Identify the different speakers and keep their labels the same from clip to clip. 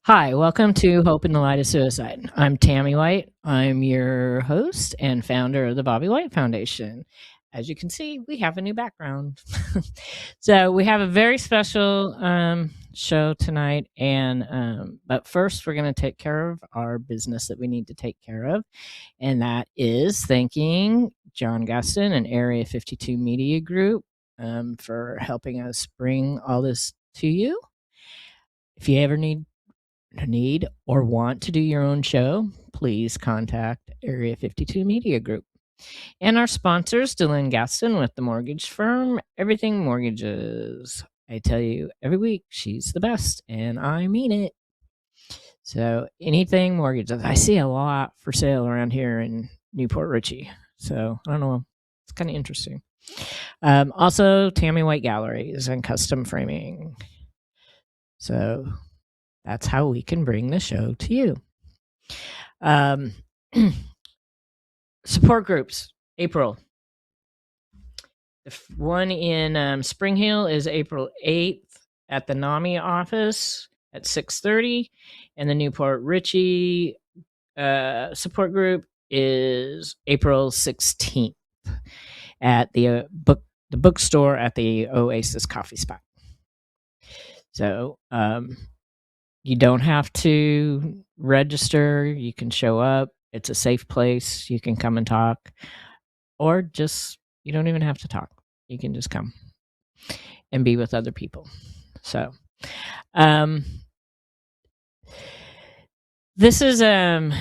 Speaker 1: Hi, welcome to Hope in the Light of Suicide. I'm Tammy White. I'm your host and founder of the Bobby White Foundation. As you can see, we have a new background. So we have a very special show tonight, and but first we're going to take care of our business that we need to take care of, and that is thanking John Gaston and Area 52 Media Group for helping us bring all this to you. If you ever need or want to do your own show, please contact Area 52 Media Group. And our sponsors, Dylan Gaston with the mortgage firm, Everything Mortgages. I tell you every week, she's the best, and I mean it. So anything mortgages. I see a lot for sale around here in Newport Richey. So I don't know. It's kind of interesting. Also, Tammy White Galleries and custom framing. So that's how we can bring the show to you. Support groups, April. The one in Spring Hill is April 8th at the NAMI office at 6:30, and the Newport Richey support group is April 16th at the bookstore at the Oasis Coffee Spot. So you don't have to register. You can show up. It's a safe place. You can come and talk, or just you don't even have to talk. You can just come and be with other people. So, this is I've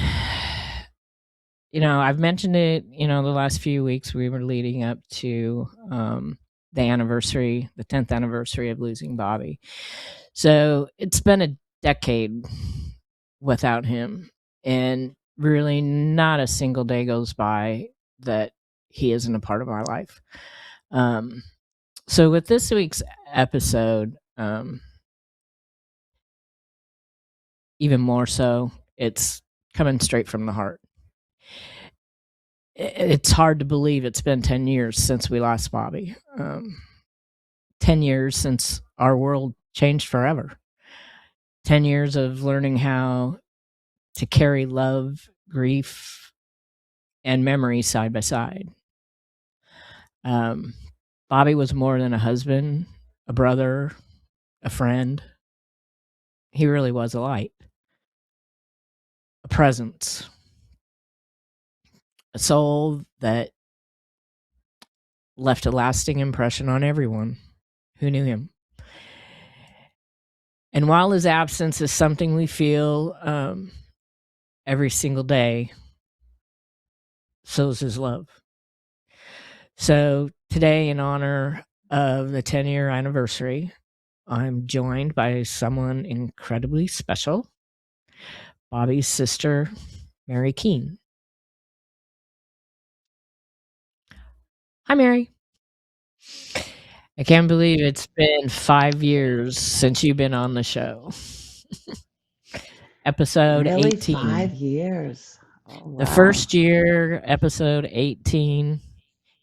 Speaker 1: mentioned it. The last few weeks we were leading up to the anniversary, the 10th anniversary of losing Bobby. So it's been a decade without him, and really not a single day goes by that he isn't a part of our life. So with this week's episode, even more so, it's coming straight from the heart. It's hard to believe it's been 10 years since we lost Bobby. 10 years since our world changed forever. 10 years of learning how to carry love, grief, and memory side by side. Bobby was more than a husband, a brother, a friend. He really was a light, a presence, a soul that left a lasting impression on everyone who knew him. And while his absence is something we feel every single day, so is his love. So today, in honor of the 10-year anniversary, I'm joined by someone incredibly special, Bobby's sister, Mary Keane. Hi, Mary. I can't believe it's been 5 years since you've been on the show. Episode
Speaker 2: Really?
Speaker 1: 18.
Speaker 2: 5 years. Oh, wow.
Speaker 1: The first year, episode 18.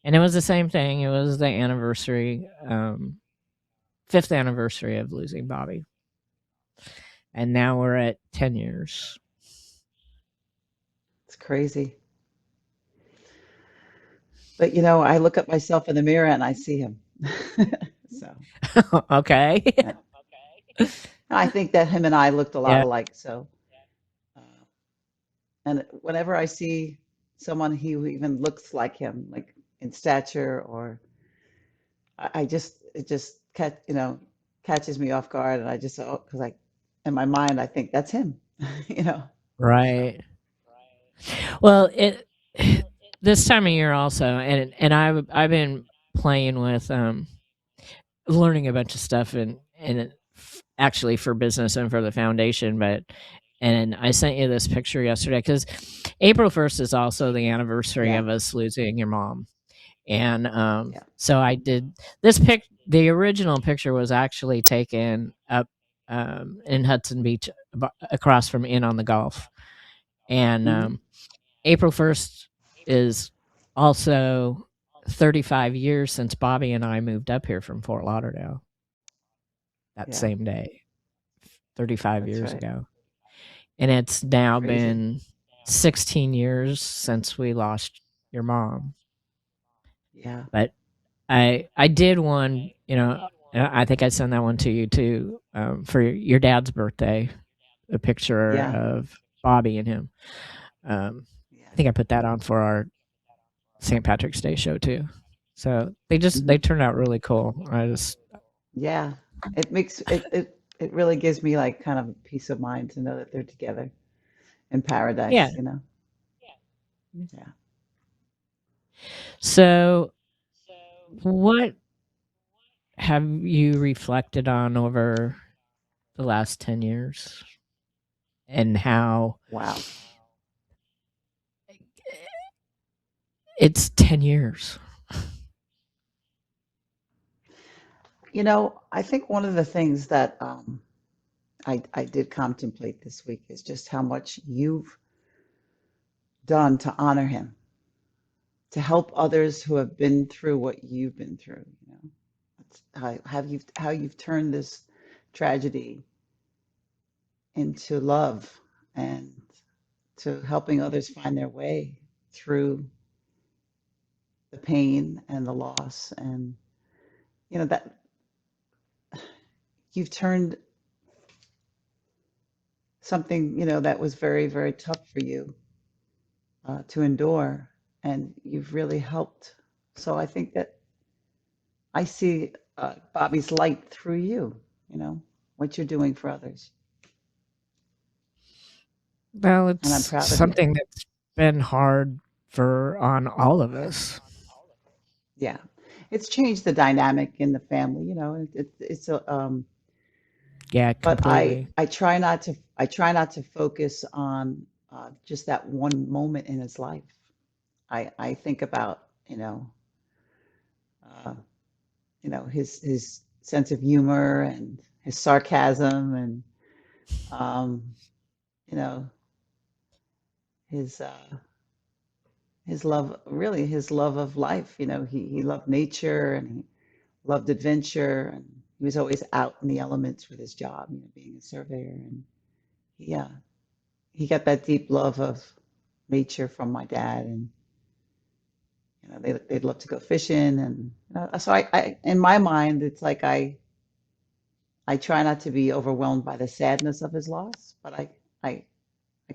Speaker 1: And it was the same thing. It was the anniversary, 5th anniversary of losing Bobby. And now we're at 10 years.
Speaker 2: It's crazy. But I look at myself in the mirror and I see him. So
Speaker 1: Okay.
Speaker 2: I think that him and I looked a lot
Speaker 1: Yeah.
Speaker 2: alike. So, and whenever I see someone who even looks like him, like in stature, or it just catches me off guard, and I just because in my mind I think that's him. So.
Speaker 1: Right. Well, this time of year also, and I've been playing with learning a bunch of stuff and actually for business and for the foundation, and I sent you this picture yesterday because April 1st is also the anniversary
Speaker 2: Yeah.
Speaker 1: of us losing your mom. And
Speaker 2: Yeah.
Speaker 1: so I did this the original picture was actually taken up in Hudson Beach across from Inn on the Gulf. And
Speaker 2: Mhm.
Speaker 1: April 1st is also 35 years since Bobby and I moved up here from Fort Lauderdale that
Speaker 2: Yeah.
Speaker 1: same day, 35
Speaker 2: That's
Speaker 1: years
Speaker 2: right.
Speaker 1: ago. and it's now
Speaker 2: Crazy.
Speaker 1: been 16 years since we lost your mom.
Speaker 2: Yeah.
Speaker 1: But I did one, I think I sent that one to you too, for your dad's birthday, a picture
Speaker 2: Yeah.
Speaker 1: of Bobby and him. Um, I
Speaker 2: Yeah.
Speaker 1: think I put that on for our St. Patrick's Day show too. So
Speaker 2: Hmm.
Speaker 1: they turned out really cool. I just
Speaker 2: Yeah. It makes it really gives me like kind of peace of mind to know that they're together in
Speaker 1: yeah.
Speaker 2: paradise, you know? Yeah.
Speaker 1: So what have you reflected on over the last 10 years and how
Speaker 2: Wow.
Speaker 1: it's 10 years?
Speaker 2: I think one of the things that I did contemplate this week is just how much you've done to honor him, to help others who have been through what you've been through. That's how you've turned this tragedy into love and to helping others find their way through the pain and the loss. And that you've turned something that was very, very tough for you to endure, and you've really helped. So I think that I see Bobby's light through you, you know, what you're doing for others.
Speaker 1: Well,
Speaker 2: And I'm
Speaker 1: it's
Speaker 2: proud of you.
Speaker 1: something that's been hard for on all of us.
Speaker 2: Yeah. It's changed the dynamic in the family, it's a,
Speaker 1: Yeah,
Speaker 2: but
Speaker 1: completely.
Speaker 2: I try not to focus on just that one moment in his life. I think about, uh, his sense of humor and his sarcasm and, um, you know, his, uh, his love of life. He loved nature and he loved adventure, and he was always out in the elements with his job, being a surveyor. And he, uh, he got that deep love of nature from my dad. And, they'd love to go fishing. And, so in my mind, it's like I try not to be overwhelmed by the sadness of his loss, but I, I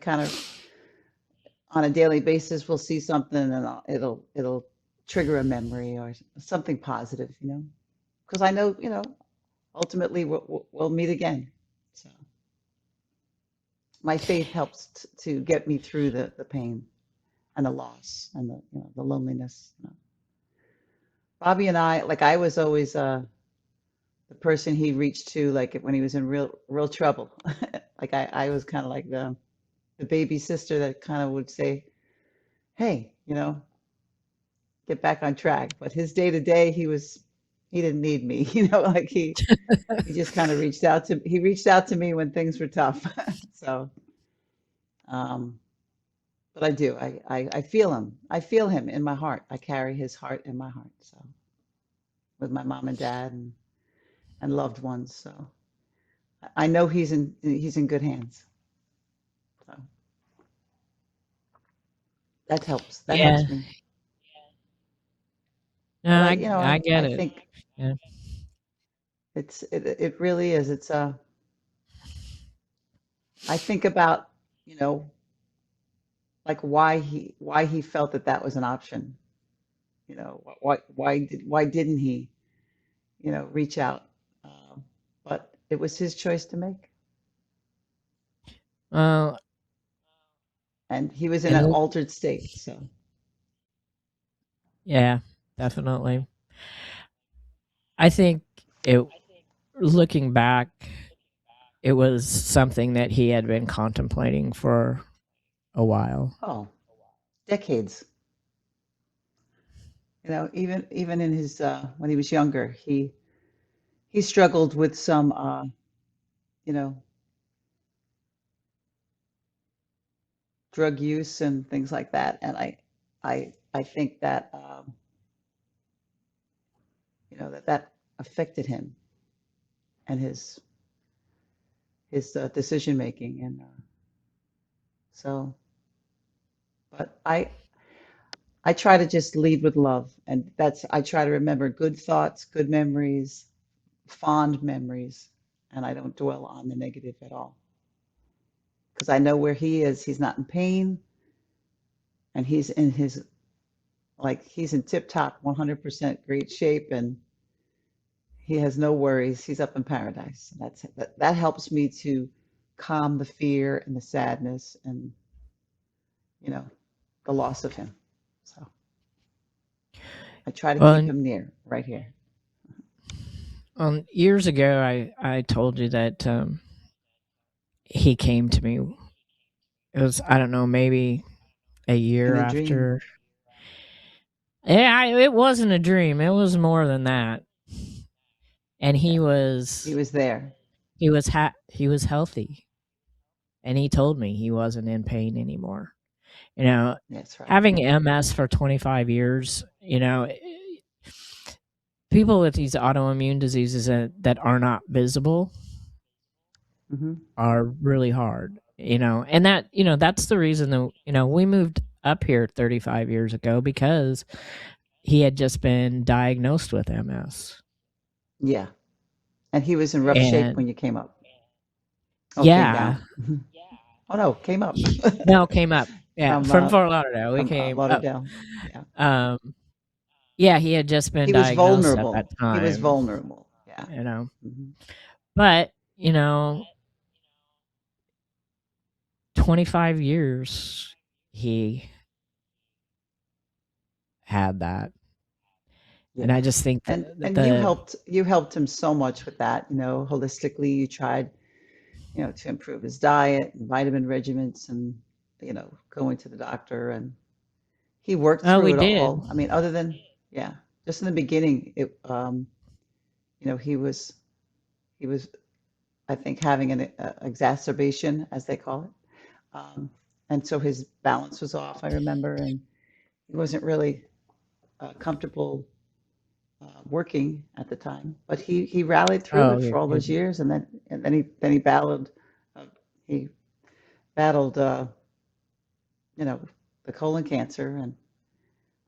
Speaker 2: kind of on a daily basis will see something and it'll trigger a memory or something positive, because I know, ultimately we'll meet again. So my faith helps to get me through the pain and the loss and the loneliness. Bobby and I, like I was always the person he reached to, like when he was in real trouble. Like I was kind of like the baby sister that kind of would say, "Hey, get back on track." But his day to day, he didn't need me, like he just kind of reached out to me when things were tough. So, um, but I do. I feel him. I feel him in my heart. I carry his heart in my heart. So with my mom and dad and loved ones. So I know he's in good hands. So that helps. That
Speaker 1: Yeah.
Speaker 2: helps me.
Speaker 1: No,
Speaker 2: But
Speaker 1: I
Speaker 2: I
Speaker 1: get it.
Speaker 2: think
Speaker 1: Yeah.
Speaker 2: it really is. I think about, you know, like why he felt that that was an option. Why didn't he, reach out? Um, but it was his choice to make,
Speaker 1: Well,
Speaker 2: and he was in
Speaker 1: and
Speaker 2: an altered state. So,
Speaker 1: yeah, definitely. I think it looking back, it was something that he had been contemplating for a while.
Speaker 2: oh, decades. Even in his when he was younger, he struggled with some, you know, drug use and things like that. And I think that, that affected him and his decision making. And So, but I try to just lead with love, and that's I try to remember good thoughts, good memories, fond memories, and I don't dwell on the negative at all because I know where he is. He's not in pain, and he's in his like he's in tip top 100% great shape, and he has no worries. He's up in paradise. That helps me to calm the fear and the sadness and you know the loss of him. So I try to keep
Speaker 1: Well,
Speaker 2: him near, right here.
Speaker 1: years ago, I told you that he came to me. It was, I don't know, maybe a
Speaker 2: In
Speaker 1: year
Speaker 2: a dream.
Speaker 1: after. Yeah, it wasn't a dream. It was more than that. And
Speaker 2: Yeah, he was there.
Speaker 1: he was healthy, and he told me he wasn't in pain anymore. You know,
Speaker 2: That's right.
Speaker 1: having MS for 25 years, people with these autoimmune diseases that are not visible
Speaker 2: Hmm.
Speaker 1: are really hard, and that's the reason that, we moved up here 35 years ago because he had just been diagnosed with MS.
Speaker 2: Yeah, and he was in rough shape
Speaker 1: And
Speaker 2: when you came up. Oh, came
Speaker 1: yeah,
Speaker 2: down. Mhm. Oh no, came up
Speaker 1: no, came up. Yeah,
Speaker 2: from
Speaker 1: from Fort Lauderdale, we came up.
Speaker 2: Lauderdale. Yeah,
Speaker 1: Um, yeah, he had just been
Speaker 2: he was
Speaker 1: diagnosed at that
Speaker 2: vulnerable. He was
Speaker 1: time,
Speaker 2: vulnerable. Yeah.
Speaker 1: you know.
Speaker 2: Hmm.
Speaker 1: But, 25 years he had that. And I
Speaker 2: Yeah.
Speaker 1: just think
Speaker 2: And you helped him so much with that, holistically. You tried, to improve his diet and vitamin regimens and, going to the doctor and he worked
Speaker 1: oh,
Speaker 2: through
Speaker 1: we
Speaker 2: it
Speaker 1: did.
Speaker 2: all. I mean, other than, yeah, just in the beginning, he was, I think, having an exacerbation, as they call it. And so his balance was off, I remember, and he wasn't really comfortable working at the time. But he rallied through
Speaker 1: Oh,
Speaker 2: it
Speaker 1: you're
Speaker 2: for all those
Speaker 1: kidding.
Speaker 2: years, and then he he battled you know the colon cancer, and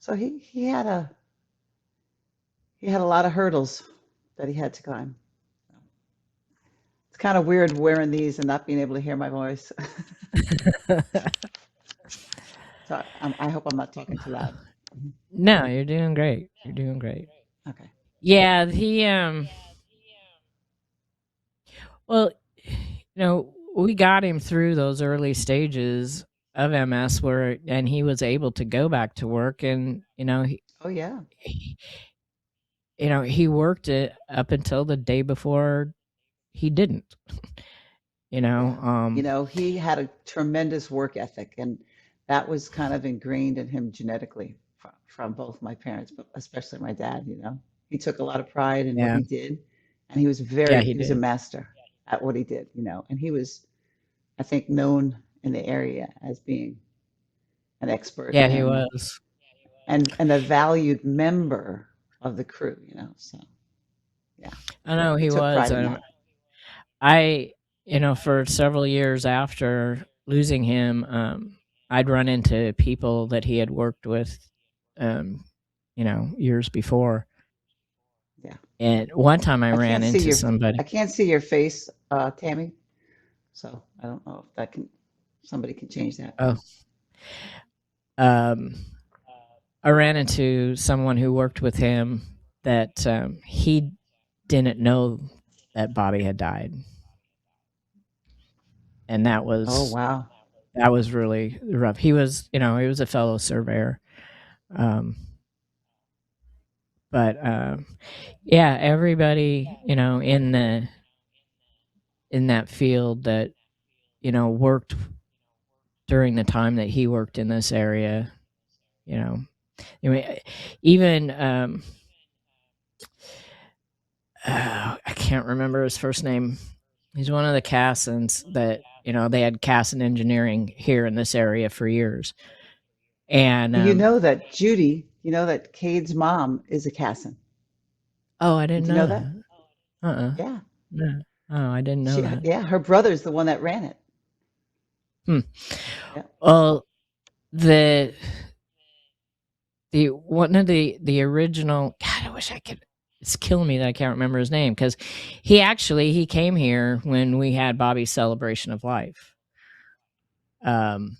Speaker 2: so he had a lot of hurdles that he had to climb. It's kind of weird wearing these and not being able to hear my voice. So I hope I'm not talking too loud. Mhm.
Speaker 1: No, you're doing great. You're doing great.
Speaker 2: Okay.
Speaker 1: Yeah, well, we got him through those early stages of MS and he was able to go back to work, and
Speaker 2: Oh yeah.
Speaker 1: he, he worked it up until the day before he didn't. You know,
Speaker 2: Yeah.
Speaker 1: um,
Speaker 2: He had a tremendous work ethic, and that was kind of ingrained in him genetically from both my parents, but especially my dad. He took a lot of pride in what
Speaker 1: yeah,
Speaker 2: he did, and
Speaker 1: yeah,
Speaker 2: he
Speaker 1: he
Speaker 2: was a
Speaker 1: did.
Speaker 2: master at what he did, and he was, I think, known in the area as being an expert
Speaker 1: Yeah, he
Speaker 2: and
Speaker 1: was.
Speaker 2: and a valued member of the crew, so yeah,
Speaker 1: I know
Speaker 2: he
Speaker 1: he
Speaker 2: took
Speaker 1: was.
Speaker 2: pride in that.
Speaker 1: I, for several years after losing him, I'd run into people that he had worked with, years before.
Speaker 2: Yeah.
Speaker 1: And one time I
Speaker 2: I
Speaker 1: ran
Speaker 2: can't see
Speaker 1: into
Speaker 2: your
Speaker 1: somebody.
Speaker 2: I can't see your face, Tammy. So I don't know if somebody can change that.
Speaker 1: Oh, um, I ran into someone who worked with him that he didn't know that Bobby had died, and
Speaker 2: Oh, wow.
Speaker 1: that was really rough. He was a fellow surveyor, um, but yeah, everybody in that field that worked during the time that he worked in this area, you know, I mean, even I can't remember his first name. He's one of the Cassins that they had Cassin engineering here in this area for years, and
Speaker 2: You know that Cade's mom is a Casson.
Speaker 1: oh, I
Speaker 2: Did
Speaker 1: didn't
Speaker 2: you
Speaker 1: know
Speaker 2: know that?
Speaker 1: that. Uh-uh.
Speaker 2: Yeah.
Speaker 1: No. Oh, I didn't know
Speaker 2: She,
Speaker 1: that.
Speaker 2: yeah, her brother's the one that ran it.
Speaker 1: Hmm.
Speaker 2: Yeah.
Speaker 1: Well, the one of the original. God, I wish I could. It's killing me that I can't remember his name because he came here when we had Bobby's celebration of life. Um,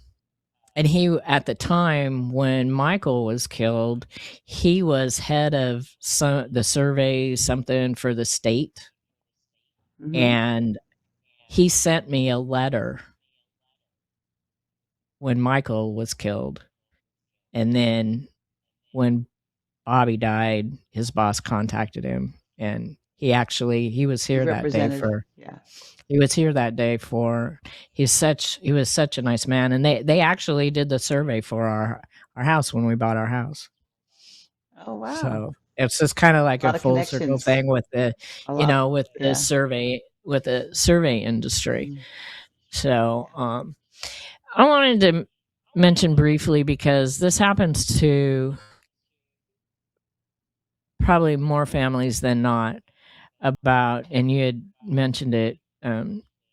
Speaker 1: and he at the time when Michael was killed, he was head of the survey something for the state,
Speaker 2: Hmm.
Speaker 1: and he sent me a letter when Michael was killed, and then when Bobby died, his boss contacted him, and he was
Speaker 2: He
Speaker 1: here that day
Speaker 2: represented.
Speaker 1: for
Speaker 2: Yeah.
Speaker 1: he was here that day for he was such a nice man, and they actually did the survey for our house when we bought our house.
Speaker 2: Oh, wow.
Speaker 1: So it's just kind of like
Speaker 2: A
Speaker 1: a
Speaker 2: lot of
Speaker 1: full circle
Speaker 2: connections.
Speaker 1: thing with
Speaker 2: A lot.
Speaker 1: with
Speaker 2: Yeah.
Speaker 1: the survey industry.
Speaker 2: Mm.
Speaker 1: So I wanted to mention briefly because this happens to probably more families than not about, and you had mentioned it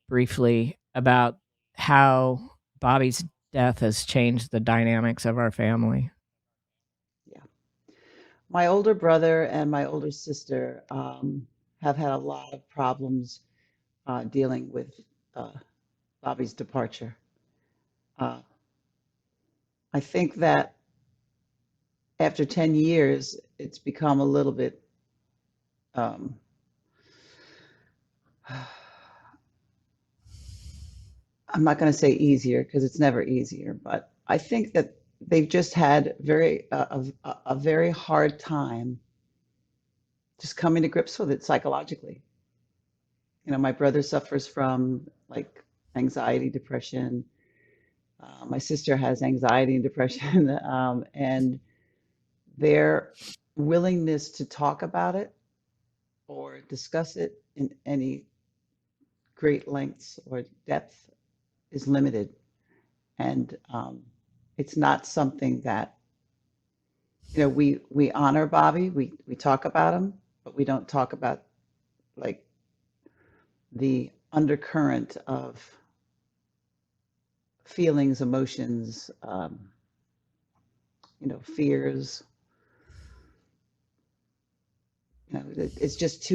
Speaker 1: briefly about how Bobby's death has changed the dynamics of our family.
Speaker 2: Yeah. My older brother and my older sister have had a lot of problems dealing with uh, Bobby's departure. Uh, I think that after 10 years, it's become a little bit, um, I'm not going to say easier because it's never easier, but I think that they've just had a very hard time just coming to grips with it psychologically. You know, my brother suffers from like anxiety, depression. My sister has anxiety and depression, and their willingness to talk about it or discuss it in any great lengths or depth is limited. And it's not something that, you know, we honor Bobby, we talk about him, but we don't talk about like the undercurrent of feelings, emotions, you know, fears. You know, it's just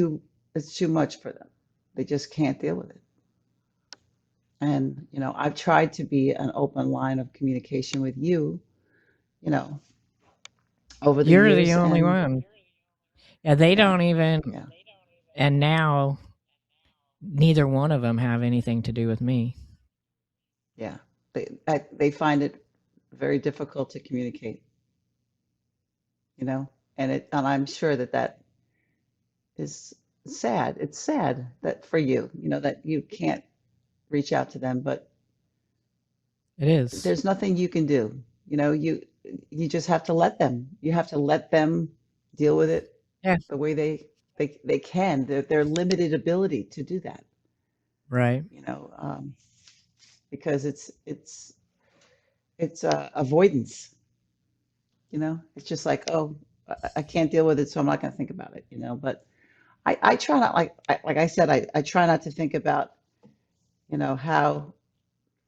Speaker 2: it's too much for them. They just can't deal with it. And, you know, I've tried to be an open line of communication with you, you know, over the
Speaker 1: You're the
Speaker 2: years.
Speaker 1: only
Speaker 2: And
Speaker 1: one. Yeah, they
Speaker 2: yeah,
Speaker 1: don't even,
Speaker 2: yeah,
Speaker 1: and now neither one of them have anything to do with me.
Speaker 2: yeah. They find it very difficult to communicate, you know, and I'm sure that that is sad. It's sad that for you, you know, that you can't reach out to them, but
Speaker 1: It is.
Speaker 2: there's nothing you can do. You know, you just have to let them. You have to let them deal with it
Speaker 1: Yeah,
Speaker 2: the way they can. Their limited ability to do that.
Speaker 1: right.
Speaker 2: You know, because it's avoidance. You know, it's just like, oh, I can't deal with it, so I'm not going to think about it. You know, but I try not like I said, I try not to think about, you know, how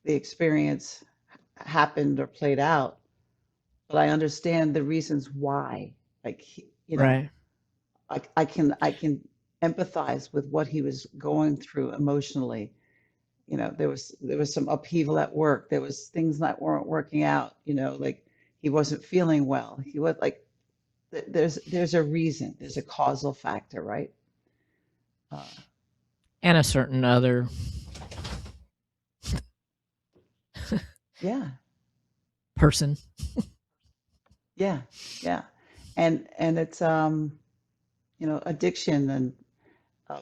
Speaker 2: the experience happened or played out, but I understand the reasons why. Like, you know,
Speaker 1: Right.
Speaker 2: I can empathize with what he was going through emotionally. You know, there was some upheaval at work. There was things that weren't working out. You know, like he wasn't feeling well. He was like, there's a reason. There's a causal factor, right? Uh,
Speaker 1: And a certain other
Speaker 2: yeah,
Speaker 1: person.
Speaker 2: yeah, yeah, and it's you know, addiction and uh,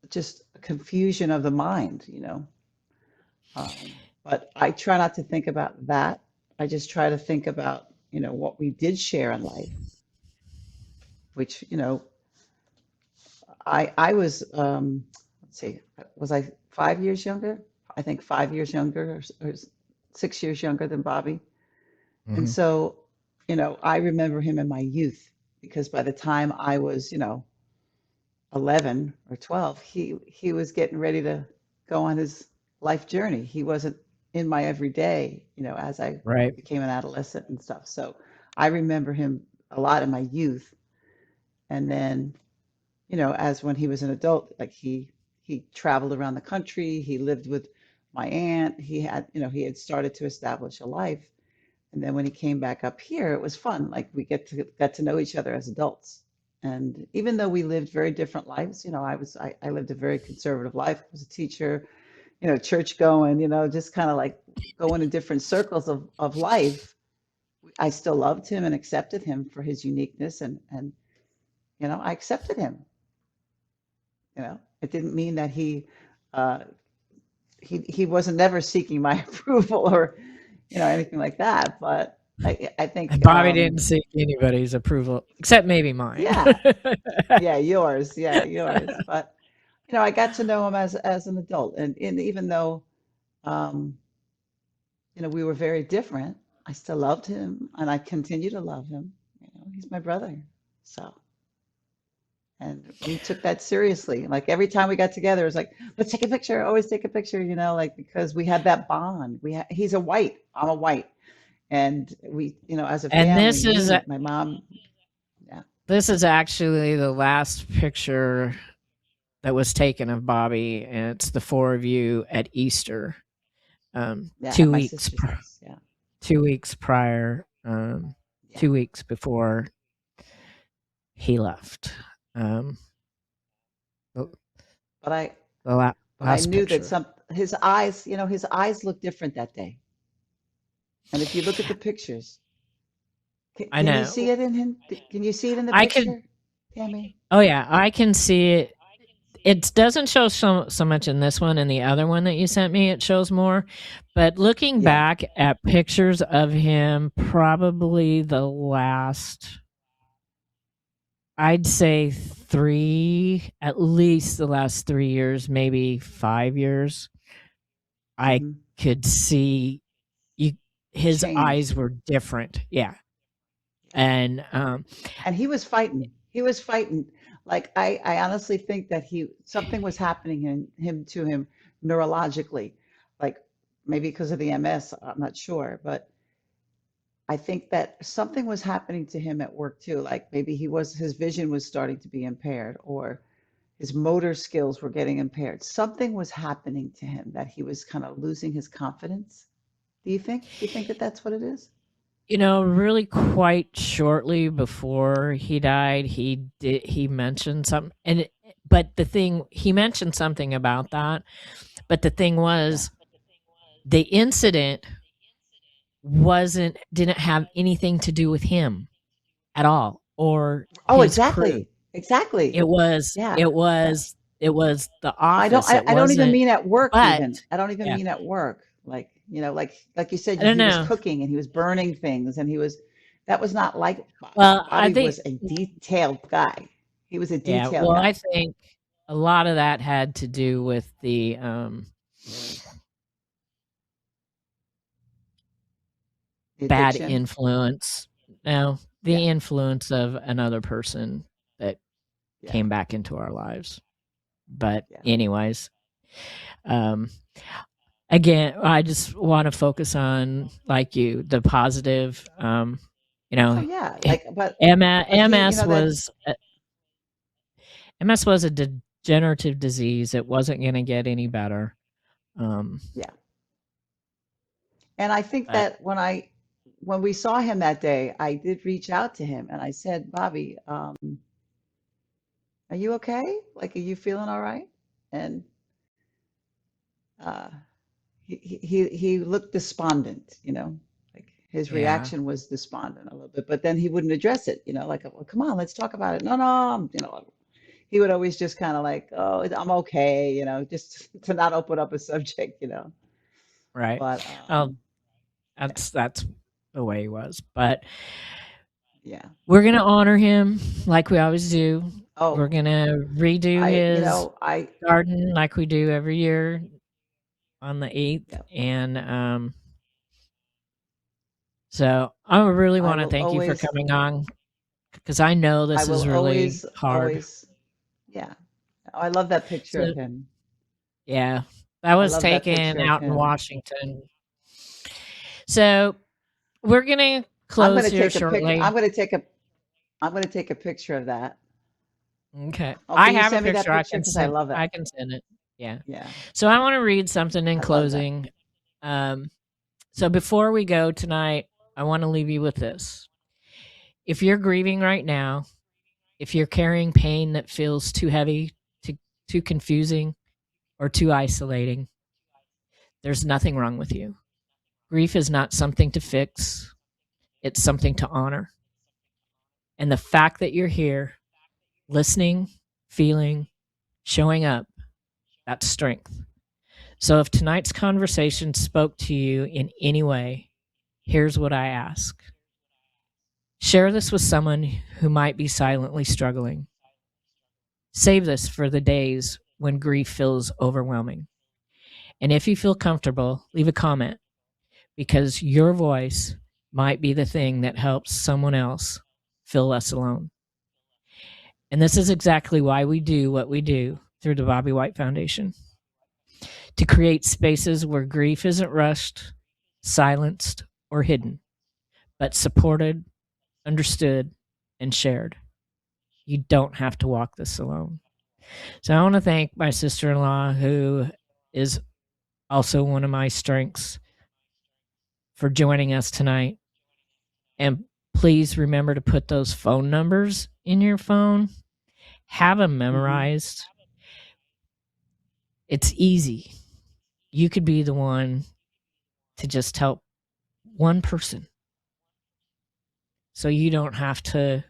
Speaker 2: just confusion of the mind. You know, but I try not to think about that. I just try to think about, you know, what we did share in life, which, you know, I was, let's see, was I 5 years younger? I think 5 years younger or 6 years younger than Bobby. And
Speaker 1: Hmm.
Speaker 2: so, you know, I remember him in my youth because by the time I was, you know, 11 or 12, he was getting ready to go on his life journey. He wasn't. in my everyday, as I
Speaker 1: Right.
Speaker 2: became an adolescent and stuff. So I remember him a lot in my youth. And then, as when he was an adult, like he traveled around the country, he lived with my aunt, he had started to establish a life. And then when he came back up here, it was fun. Like we got to know each other as adults. And even though we lived very different lives, I lived a very conservative life. I was a teacher, church going, just kind of like going in different circles of life. I still loved him and accepted him for his uniqueness, and I accepted him. It didn't mean that uh, he wasn't never seeking my approval or anything like that. But I think
Speaker 1: Bobby didn't seek anybody's approval except maybe mine.
Speaker 2: yeah, yeah, yours, yeah, yours. But I got to know him as an adult, and even though um, we were very different, I still loved him, and I continue to love him. He's my brother. So, and we took that seriously. Like every time we got together, it was like, let's take a picture. Always take a picture, like because we had that bond. He's a white, I'm a white, and we, as a
Speaker 1: And
Speaker 2: family, my mom, yeah,
Speaker 1: this is actually the last picture that was taken of Bobby, and it's the four of you at Easter,
Speaker 2: yeah, at
Speaker 1: two
Speaker 2: my
Speaker 1: weeks
Speaker 2: sister's house, yeah,
Speaker 1: 2 weeks prior,
Speaker 2: yeah.
Speaker 1: 2 weeks before he left. Um, the,
Speaker 2: But I, but I
Speaker 1: last
Speaker 2: knew that
Speaker 1: picture.
Speaker 2: his eyes looked different that day. And if you look at the pictures,
Speaker 1: I
Speaker 2: can you see
Speaker 1: know.
Speaker 2: it in him? Can you see it in the
Speaker 1: I could.
Speaker 2: picture, Tammy?
Speaker 1: Oh yeah, I can see it. It doesn't show so much in this one, and the other one that you sent me, it shows more. But looking
Speaker 2: Yeah.
Speaker 1: back at pictures of him, probably the last, I'd say at least the last 3 years, maybe 5 years, I
Speaker 2: Hmm.
Speaker 1: could see you,
Speaker 2: The
Speaker 1: his eyes
Speaker 2: change.
Speaker 1: were different. Yeah.
Speaker 2: Yeah.
Speaker 1: And
Speaker 2: And he was fighting. He was fighting. Like I honestly think that something was happening in him to him neurologically, like maybe because of the MS. I'm not sure, but I think that something was happening to him at work too. Like maybe his vision was starting to be impaired, or his motor skills were getting impaired. Something was happening to him that he was kind of losing his confidence. Do you think? Do you think that that's what it is?
Speaker 1: really quite shortly before he died, he mentioned something, but the thing, he mentioned something about that, but the thing
Speaker 2: Yeah.
Speaker 1: was, the incident didn't have anything to do with him at all, or
Speaker 2: Oh,
Speaker 1: his crew.
Speaker 2: exactly. Exactly.
Speaker 1: It was
Speaker 2: Yeah.
Speaker 1: it
Speaker 2: Yeah.
Speaker 1: was it was the
Speaker 2: I don't
Speaker 1: office,
Speaker 2: I,
Speaker 1: it
Speaker 2: I don't even
Speaker 1: wasn't.
Speaker 2: mean at work
Speaker 1: But
Speaker 2: even. I don't even
Speaker 1: yeah,
Speaker 2: mean at work. Like, like you said,
Speaker 1: I don't
Speaker 2: he was
Speaker 1: know.
Speaker 2: cooking and he was burning things and that was not like Bobby.
Speaker 1: Well, I
Speaker 2: Bobby
Speaker 1: think
Speaker 2: was a detailed guy. He was a
Speaker 1: yeah,
Speaker 2: detailed
Speaker 1: well, I
Speaker 2: guy.
Speaker 1: think a lot of that had to do with the,
Speaker 2: The
Speaker 1: bad
Speaker 2: addiction.
Speaker 1: influence. No,
Speaker 2: Yeah.
Speaker 1: the influence of another person that
Speaker 2: Yeah.
Speaker 1: came back into our lives. But
Speaker 2: Yeah.
Speaker 1: anyways, um, again, I just want to focus on, like you, the positive. You
Speaker 2: Oh
Speaker 1: know,
Speaker 2: yeah.
Speaker 1: eh,
Speaker 2: Like but he,
Speaker 1: MS
Speaker 2: that
Speaker 1: was MS was a degenerative disease. It wasn't going to get any better. Um,
Speaker 2: yeah. And I think
Speaker 1: but
Speaker 2: that when we saw him that day, I did reach out to him and I said, Bobby, are you okay? Like, are you feeling all right? And uh, he looked despondent, like his
Speaker 1: yeah,
Speaker 2: reaction was despondent a little bit, but then he wouldn't address it, like, well, come on, let's talk about it. No, no, he would always just kind of like, oh, I'm okay, just to not open up a subject.
Speaker 1: right.
Speaker 2: But
Speaker 1: Well,
Speaker 2: yeah,
Speaker 1: that's the way he was. But
Speaker 2: yeah.
Speaker 1: we're gonna honor him like we always do. We're
Speaker 2: Oh,
Speaker 1: gonna redo
Speaker 2: I,
Speaker 1: his
Speaker 2: I,
Speaker 1: garden like we do every year on the 8th,
Speaker 2: yeah,
Speaker 1: and, so I really
Speaker 2: I
Speaker 1: wanna
Speaker 2: will
Speaker 1: thank you for
Speaker 2: always,
Speaker 1: coming on, because I know
Speaker 2: I
Speaker 1: this
Speaker 2: will
Speaker 1: is really
Speaker 2: always,
Speaker 1: hard.
Speaker 2: always, yeah. Oh, I love that picture of
Speaker 1: So,
Speaker 2: him.
Speaker 1: yeah, that
Speaker 2: I
Speaker 1: was
Speaker 2: love that
Speaker 1: taken
Speaker 2: picture of
Speaker 1: out in
Speaker 2: him.
Speaker 1: Washington. So we're gonna
Speaker 2: I'm
Speaker 1: close
Speaker 2: gonna
Speaker 1: here
Speaker 2: take a pic.
Speaker 1: shortly.
Speaker 2: I'm gonna take a picture of that.
Speaker 1: Okay.
Speaker 2: Oh,
Speaker 1: I
Speaker 2: can you
Speaker 1: have a
Speaker 2: send me that
Speaker 1: picture
Speaker 2: picture? Because I love it.
Speaker 1: I can send it. Yeah.
Speaker 2: Yeah,
Speaker 1: So I want to read something in
Speaker 2: I love that.
Speaker 1: closing. Um, so before we go tonight, I want to leave you with this. If you're grieving right now, if you're carrying pain that feels too heavy, too confusing, or too isolating, there's nothing wrong with you. Grief is not something to fix, it's something to honor. And the fact that you're here, listening, feeling, showing up, that's strength. So if tonight's conversation spoke to you in any way, here's what I ask. Share this with someone who might be silently struggling. Save this for the days when grief feels overwhelming. And if you feel comfortable, leave a comment because your voice might be the thing that helps someone else feel less alone. And this is exactly why we do what we do through the Bobby White Foundation, to create spaces where grief isn't rushed, silenced, or hidden, but supported, understood, and shared. You don't have to walk this alone. So I want to thank my sister in law, who is also one of my strengths, for joining us tonight. And please remember to put those phone numbers in your phone, have them
Speaker 2: Hmm.
Speaker 1: memorized. It's easy. You could be the one to just help one person so you don't have to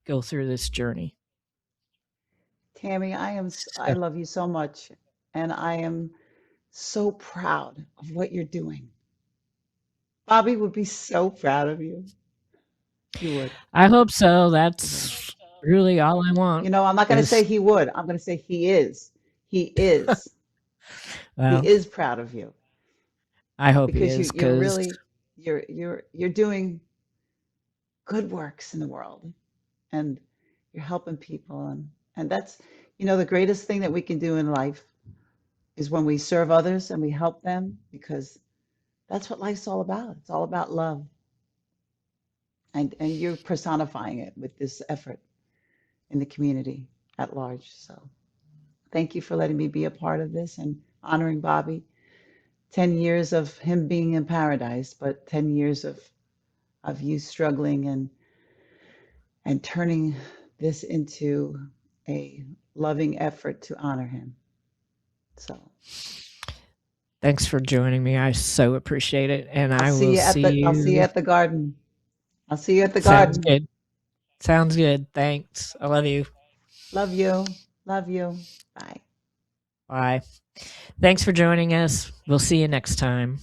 Speaker 1: go through this journey.
Speaker 2: Tammy, I
Speaker 1: So
Speaker 2: love you so much, and I am so proud of what you're doing. Bobby would be so proud of you. He would.
Speaker 1: I hope so.
Speaker 2: He would.
Speaker 1: That's really all I want
Speaker 2: I'm not going to say
Speaker 1: is,
Speaker 2: he would. I'm going to say he is. He is. He
Speaker 1: well,
Speaker 2: is proud of you
Speaker 1: I hope he
Speaker 2: because
Speaker 1: is
Speaker 2: you're
Speaker 1: because
Speaker 2: really you're doing good works in the world, and you're helping people, and that's the greatest thing that we can do in life is when we serve others and we help them, because that's what life's all about. It's all about love, and you're personifying it with this effort in the community at large. So thank you for letting me be a part of this and honoring Bobby. 10 years of him being in paradise, but 10 years of you struggling and turning this into a loving effort to honor him. So
Speaker 1: thanks for joining me. I so appreciate it. And
Speaker 2: I'll
Speaker 1: I
Speaker 2: see
Speaker 1: will
Speaker 2: you at
Speaker 1: see
Speaker 2: the I'll see you
Speaker 1: you.
Speaker 2: at the garden. I'll see you at the
Speaker 1: Sounds
Speaker 2: garden.
Speaker 1: good. Sounds good. Thanks. I love you.
Speaker 2: Love you. Love you. Bye.
Speaker 1: Bye. Thanks for joining us. We'll see you next time.